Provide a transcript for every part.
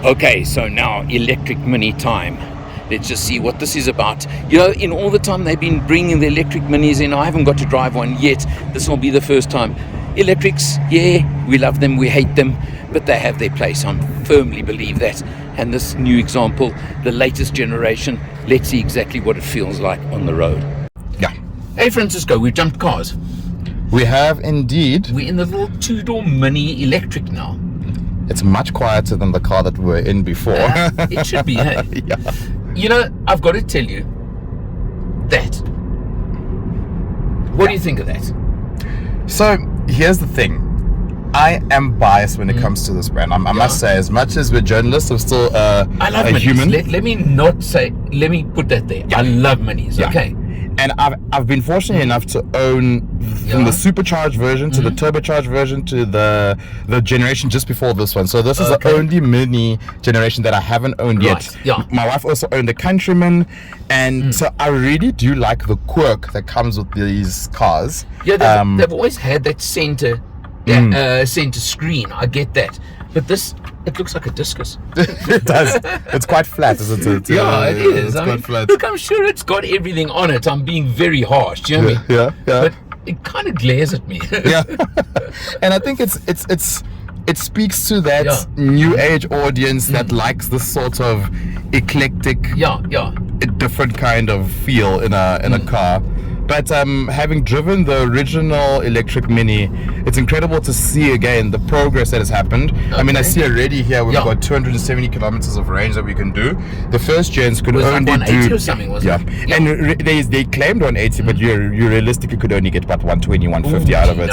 Okay, so now electric Mini time. Let's just see what this is about. You know, in all the time they've been bringing the electric Minis in, I haven't got to drive one yet. This will be the first time. Electrics, yeah, we love them, we hate them, but they have their place. I firmly believe that. And this new example, the latest generation, let's see exactly what it feels like on the road. Yeah. Hey Francisco, we've jumped cars. We have indeed. We're in the little two-door Mini electric now. It's much quieter than the car that we were in before. It should be, hey? Yeah. You know, I've got to tell you that. What do you think of that? So, here's the thing. I am biased when it comes to this brand. I must say, as much as we're journalists, I'm still I love a Minis. human. Let me put that there. Yeah. I love Minis, Yeah. okay? And I've been fortunate enough to own from the supercharged version to the turbocharged version to the generation just before this one. So this is the only Mini generation that I haven't owned yet. Yeah. My wife also owned the Countryman, and so I really do like the quirk that comes with these cars. Yeah, they've always had that center screen. I get that. But this, it looks like a discus. It does. It's quite flat, isn't it? Yeah, it is. It's quite flat. Look, I'm sure it's got everything on it. I'm being very harsh, do you know what I mean? Yeah. But it kind of glares at me. Yeah. And I think it speaks to that new age audience that likes this sort of eclectic, different kind of feel in a car. But having driven the original electric Mini, it's incredible to see again the progress that has happened. Okay. I mean, I see already here we've got 270 kilometers of range that we can do. The first gens could only like 180 do or something, wasn't it? Yeah. And they claimed 180, but you realistically could only get about 120, 150 out of it.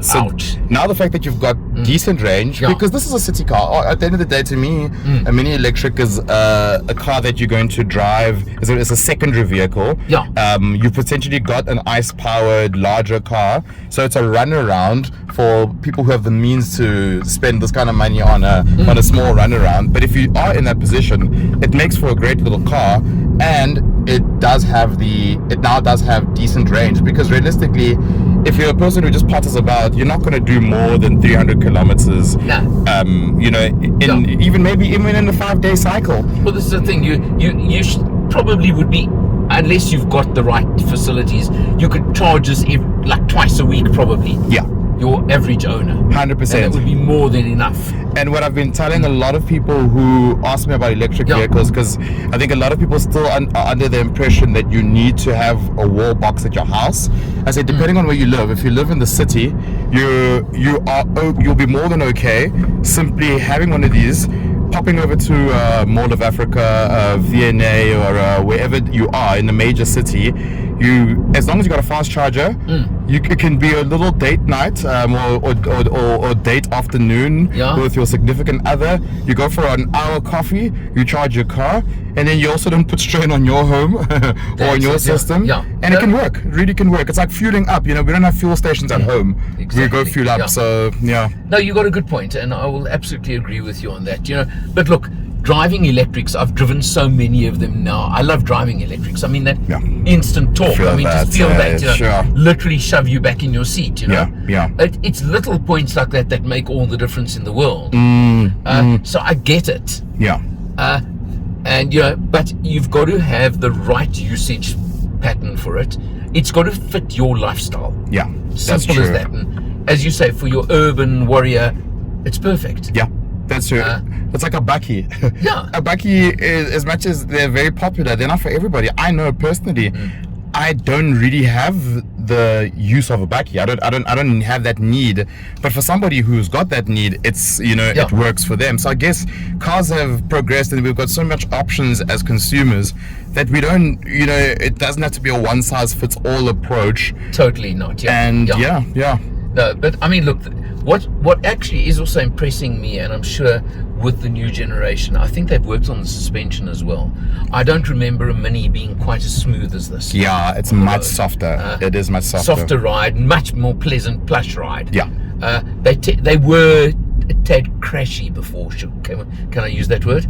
So ouch. Now the fact that you've got decent range, because this is a city car. At the end of the day, to me, a Mini electric is a car that you're going to drive. It's a secondary vehicle. Yeah. You potentially got an ICE-powered larger car, so it's a runaround for people who have the means to spend this kind of money on a small runaround. But if you are in that position, it makes for a great little car, and it now does have decent range, because realistically, if you're a person who just potters about, you're not going to do more than 300 kilometers. Even in a 5-day cycle. Well, this is the thing. You probably would be, unless you've got the right facilities, you could charge this like twice a week probably. Yeah. Your average owner. 100%. And it would be more than enough. And what I've been telling a lot of people who ask me about electric vehicles, because I think a lot of people still are under the impression that you need to have a wall box at your house. I say, depending on where you live, if you live in the city, you'll be more than okay simply having one of these, popping over to Mall of Africa, VNA, or wherever you are in a major city. As long as you got a fast charger, it can be a little date night or date afternoon with your significant other. You go for an hour coffee, you charge your car, and then you also don't put strain on your home or on your system. And it can work. It really can work. It's like fueling up. We don't have fuel stations at home. Exactly. We go fuel up. So no, you got a good point, and I will absolutely agree with you on that. But look, driving electrics, I've driven so many of them now. I love driving electrics. I mean, that instant torque. Just feel that, literally shove you back in your seat, It's little points like that make all the difference in the world. So I get it. But you've got to have the right usage pattern for it. It's got to fit your lifestyle. Simple as that. And as you say, for your urban warrior, it's perfect. That's true. It's like a bakkie. A bakkie is, as much as they're very popular, they're not for everybody. I know personally, I don't really have the use of a bakkie. I don't have that need. But for somebody who's got that need, it's it works for them. So I guess cars have progressed, and we've got so much options as consumers that we don't, it doesn't have to be a one size fits all approach. Totally not. No, but I mean, look, what actually is also impressing me, and I'm sure with the new generation, I think they've worked on the suspension as well. I don't remember a Mini being quite as smooth as this. Yeah, it's much softer. It is much softer. Softer ride, much more pleasant, plush ride. They were a tad crashy before. Can I use that word?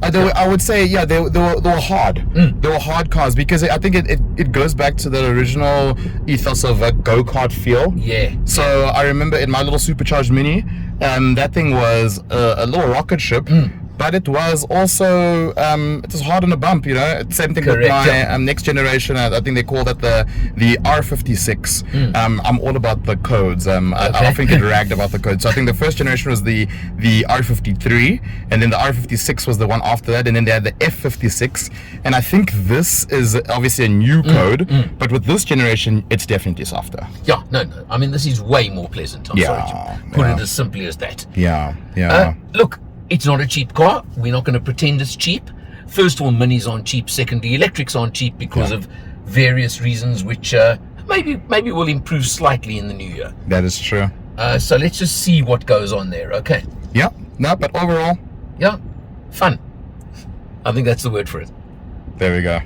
I would say they were hard. They were hard cars, because I think it goes back to the original ethos of a go-kart feel. So I remember in my little supercharged Mini, that thing was a little rocket ship, but it was also it was hard on a bump, you know. Same thing with my next generation. I think they call that the R56. I'm all about the codes. I often get ragged about the codes. So I think the first generation was the R53, and then the R56 was the one after that, and then they had the F56. And I think this is obviously a new code, but with this generation, it's definitely softer. Yeah, no. I mean, this is way more pleasant. I'm sorry to put it as simply as that. Yeah. Look, it's not a cheap car. We're not going to pretend it's cheap. First of all, minis aren't cheap. Secondly, electrics aren't cheap because of various reasons, which maybe will improve slightly in the new year. That is true. So let's just see what goes on there, okay? Yeah. No, but overall, yeah, fun. I think that's the word for it. There we go.